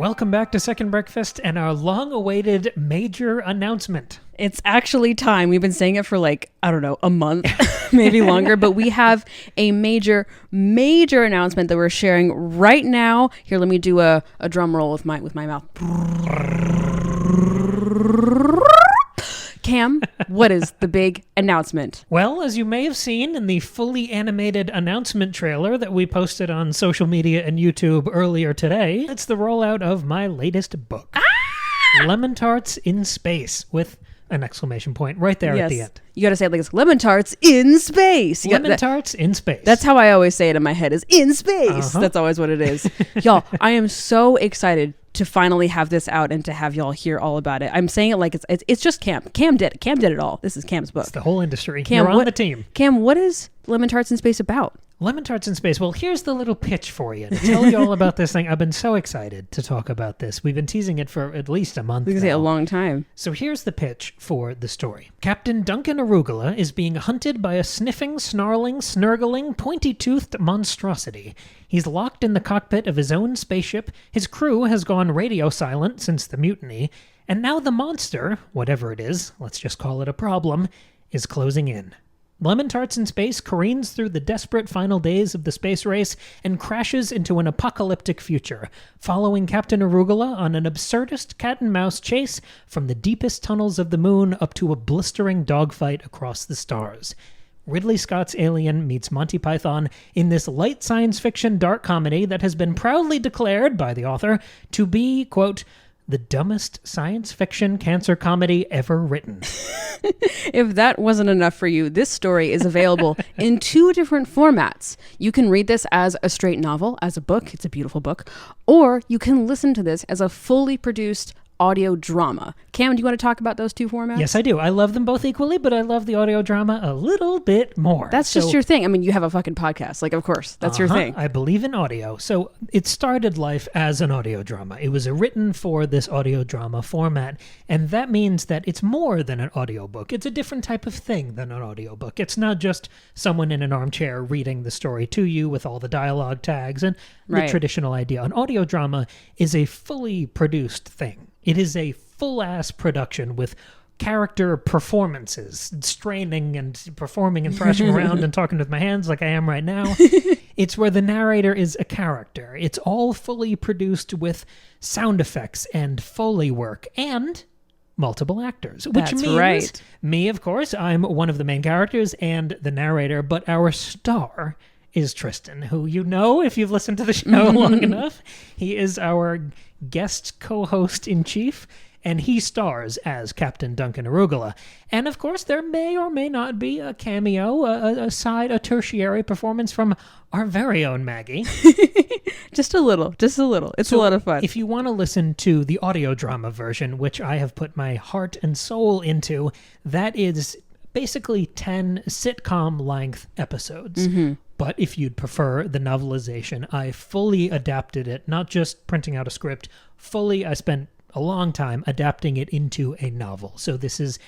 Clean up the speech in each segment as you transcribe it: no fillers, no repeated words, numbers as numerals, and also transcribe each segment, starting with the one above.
Welcome back to Second Breakfast and our long-awaited major announcement. It's actually time. We've been saying it for a month, maybe longer, but we have a major announcement that we're sharing right now. Here, let me do a drum roll with my mouth. Cam, what is the big announcement? Well, as you may have seen in the fully animated announcement trailer that we posted on social media and YouTube earlier today, it's the rollout of my latest book, Lemon Tarts in Space, with an exclamation point right there at the end. You got to say it like it's Lemon Tarts in Space. Lemon Tarts in Space. That's how I always say it in my head, is in space. That's always what it is. Y'all, I am so excited to finally have this out and to have y'all hear all about it. I'm saying it like it's just Cam. Cam did it all. This is Cam's book. It's the whole industry. Cam, You're on the team. Cam, what is Lemon Tarts in Space about? Lemon Tarts in Space. Well, here's the little pitch for you to tell you all about this thing. I've been so excited to talk about this. We've been teasing it for at least a month now. Say a long time. So here's the pitch for the story. Captain Duncan Arugula is being hunted by a sniffing, snarling, snurgling, pointy-toothed monstrosity. He's locked in the cockpit of his own spaceship. His crew has gone radio silent since the mutiny. And now the monster, whatever it is, let's just call it a problem, is closing in. Lemon Tarts in Space careens through the desperate final days of the space race and crashes into an apocalyptic future, following Captain Arugula on an absurdist cat-and-mouse chase from the deepest tunnels of the moon up to a blistering dogfight across the stars. Ridley Scott's Alien meets Monty Python in this light science fiction dark comedy that has been proudly declared by the author to be, quote, the dumbest science fiction cancer comedy ever written. If that wasn't enough for you, this story is available in 2 different formats. You can read this as a straight novel, as a book. It's a beautiful book. Or you can listen to this as a fully produced audio drama. Cam, do you want to talk about those 2 formats? Yes, I do. I love them both equally, but I love the audio drama a little bit more. That's just your thing. I mean, you have a fucking podcast. Like, of course, that's your thing. I believe in audio. So it started life as an audio drama. It was written for this audio drama format, and that means that it's more than an audiobook. It's a different type of thing than an audiobook. It's not just someone in an armchair reading the story to you with all the dialogue tags and the traditional idea. An audio drama is a fully produced thing. It is a full-ass production with character performances, straining and performing and thrashing around and talking with my hands like I am right now. It's where the narrator is a character. It's all fully produced with sound effects and Foley work and multiple actors. Which means me, of course, I'm one of the main characters and the narrator, but our star is Tristan, who you know if you've listened to the show long enough. He is our guest co-host-in-chief, and he stars as Captain Duncan Arugula. And of course, there may or may not be a cameo, a tertiary performance from our very own Maggie. Just a little. It's a lot of fun. If you want to listen to the audio drama version, which I have put my heart and soul into, that is basically 10 sitcom-length episodes. But if you'd prefer the novelization, I fully adapted it, not just printing out a script. I spent a long time adapting it into a novel. So this is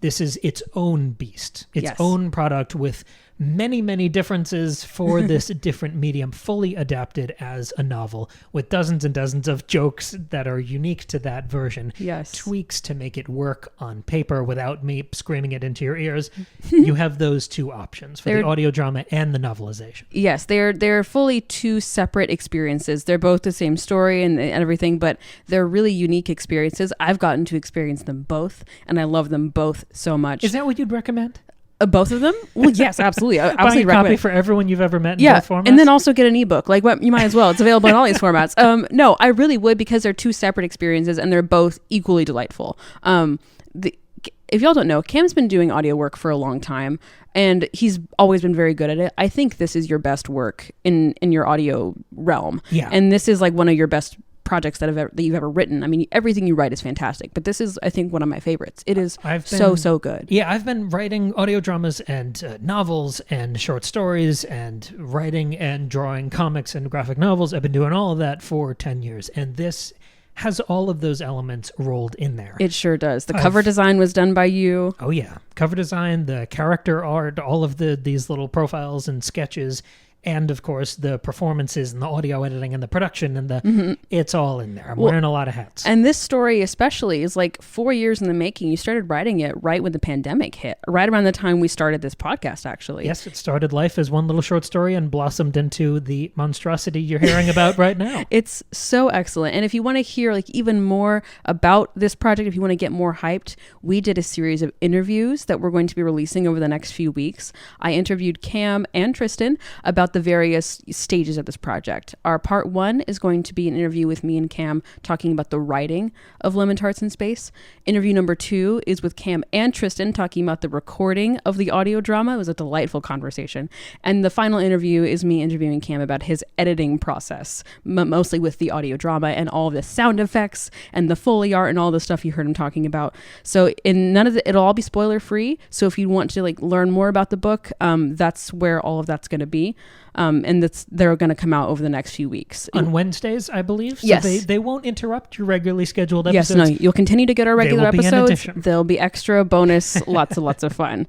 its own beast, its own product with many, many differences for this different medium, fully adapted as a novel with dozens and dozens of jokes that are unique to that version. Yes. Tweaks to make it work on paper without me screaming it into your ears. You have those 2 options for the audio drama and the novelization. Yes, they're fully 2 separate experiences. They're both the same story and everything, but they're really unique experiences. I've gotten to experience them both, and I love them both so much. Is that what you'd recommend? Both of them? Well, yes, absolutely. I Buy a copy for everyone you've ever met in both formats? And then also get an ebook. Like, what you might as well. It's available in all these formats. No, I really would, because they're 2 separate experiences and they're both equally delightful. If y'all don't know, Cam's been doing audio work for a long time, and he's always been very good at it. I think this is your best work in your audio realm. Yeah. And this is like one of your best projects that you've ever written. I mean, everything you write is fantastic, but this is, I think, one of my favorites. It is so good. Yeah, I've been writing audio dramas and novels and short stories and writing and drawing comics and graphic novels. I've been doing all of that for 10 years, and this has all of those elements rolled in there. It sure does. The cover design was done by you. Oh yeah, cover design, the character art, all of these little profiles and sketches. and of course the performances and the audio editing and the production and it's all in there. I'm wearing a lot of hats. And this story especially is like 4 years in the making. You started writing it right when the pandemic hit, right around the time we started this podcast, actually. Yes, it started life as one little short story and blossomed into the monstrosity you're hearing about right now. It's so excellent. And if you want to hear like even more about this project, if you want to get more hyped, we did a series of interviews that we're going to be releasing over the next few weeks. I interviewed Cam and Tristan about the various stages of this project. Our part 1 is going to be an interview with me and Cam talking about the writing of Lemon Tarts in Space. Interview number 2 is with Cam and Tristan talking about the recording of the audio drama. It was a delightful conversation. And the final interview is me interviewing Cam about his editing process, mostly with the audio drama and all of the sound effects and the Foley art and all the stuff you heard him talking about. So in none of it'll all be spoiler free. So if you want to like learn more about the book, that's where all of that's going to be. And they're going to come out over the next few weeks. On Wednesdays, I believe. So yes. They won't interrupt your regularly scheduled episodes. Yes, no, you'll continue to get our regular episodes. Be There'll be extra bonus, lots of fun.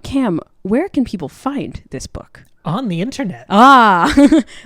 Cam, where can people find this book? On the internet.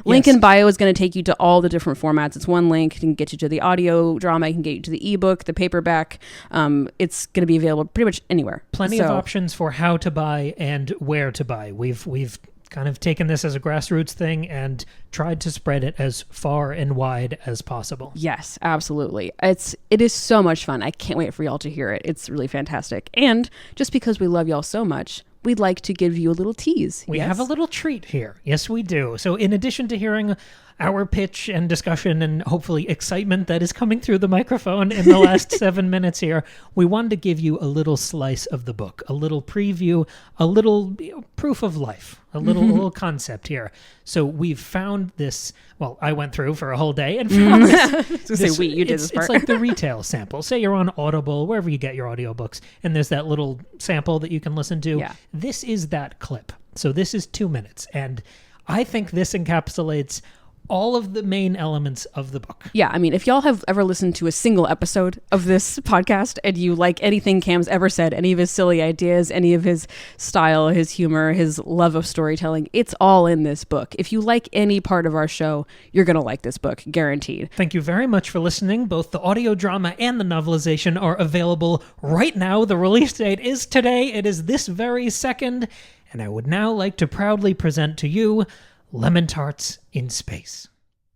Link in bio is going to take you to all the different formats. It's one link. It can get you to the audio drama. It can get you to the ebook, the paperback. It's going to be available pretty much anywhere. Plenty of options for how to buy and where to buy. We've kind of taken this as a grassroots thing and tried to spread it as far and wide as possible. Yes, absolutely. It is so much fun. I can't wait for y'all to hear it. It's really fantastic. And just because we love y'all so much, we'd like to give you a little tease. We have a little treat here. Yes, we do. So in addition to hearing our pitch and discussion and hopefully excitement that is coming through the microphone in the last 7 minutes here, we wanted to give you a little slice of the book, a little preview, a little proof of life, a little concept here. So we've found this, well, I went through for a whole day and found this. You did this part. It's like the retail sample. Say you're on Audible, wherever you get your audiobooks, and there's that little sample that you can listen to. Yeah. This is that clip. So this is 2 minutes. And I think this encapsulates all of the main elements of the book. Yeah, I mean, if y'all have ever listened to a single episode of this podcast and you like anything Cam's ever said, any of his silly ideas, any of his style, his humor, his love of storytelling, it's all in this book. If you like any part of our show, you're going to like this book, guaranteed. Thank you very much for listening. Both the audio drama and the novelization are available right now. The release date is today. It is this very second. And I would now like to proudly present to you Lemon Tarts in Space.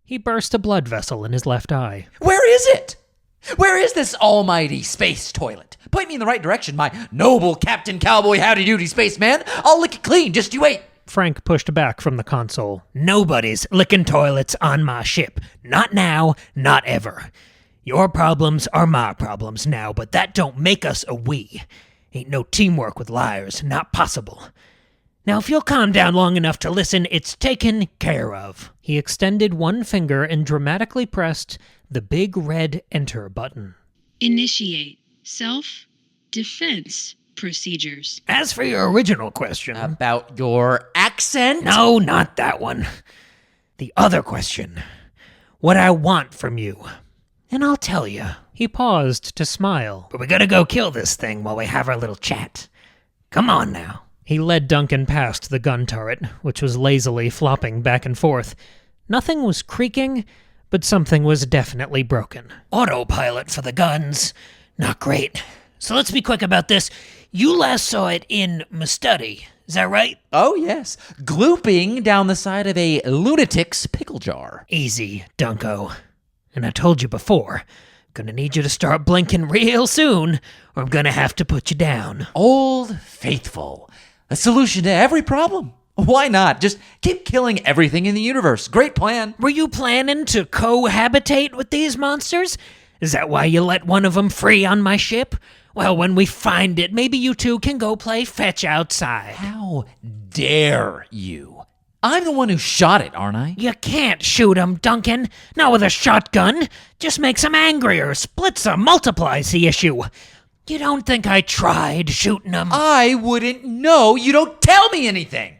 He burst a blood vessel in his left eye. Where is it? Where is this almighty space toilet? Point me in the right direction, my noble Captain Cowboy Howdy-Doody Spaceman. I'll lick it clean, just you wait. Frank pushed back from the console. Nobody's licking toilets on my ship. Not now, not ever. Your problems are my problems now, but that don't make us a we. Ain't no teamwork with liars, not possible. Now, if you'll calm down long enough to listen, it's taken care of. He extended one finger and dramatically pressed the big red enter button. Initiate self-defense procedures. As for your original question... About your accent? No, not that one. The other question. What I want from you. And I'll tell you. He paused to smile. But we gotta go kill this thing while we have our little chat. Come on now. He led Duncan past the gun turret, which was lazily flopping back and forth. Nothing was creaking, but something was definitely broken. Autopilot for the guns. Not great. So let's be quick about this. You last saw it in my study. Is that right? Oh, yes. Glooping down the side of a lunatic's pickle jar. Easy, Dunko. And I told you before, gonna need you to start blinking real soon, or I'm gonna have to put you down. Old Faithful. A solution to every problem. Why not? Just keep killing everything in the universe. Great plan. Were you planning to cohabitate with these monsters? Is that why you let one of them free on my ship? Well, when we find it, maybe you two can go play fetch outside. How dare you? I'm the one who shot it, aren't I? You can't shoot him, Duncan. Not with a shotgun. Just makes him angrier, splits or multiplies the issue. You don't think I tried shooting him? I wouldn't know. You don't tell me anything.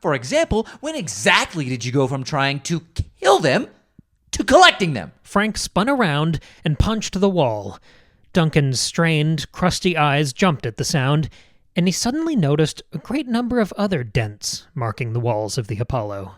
For example, when exactly did you go from trying to kill them to collecting them? Frank spun around and punched the wall. Duncan's strained, crusty eyes jumped at the sound. and he suddenly noticed a great number of other dents marking the walls of the Apollo.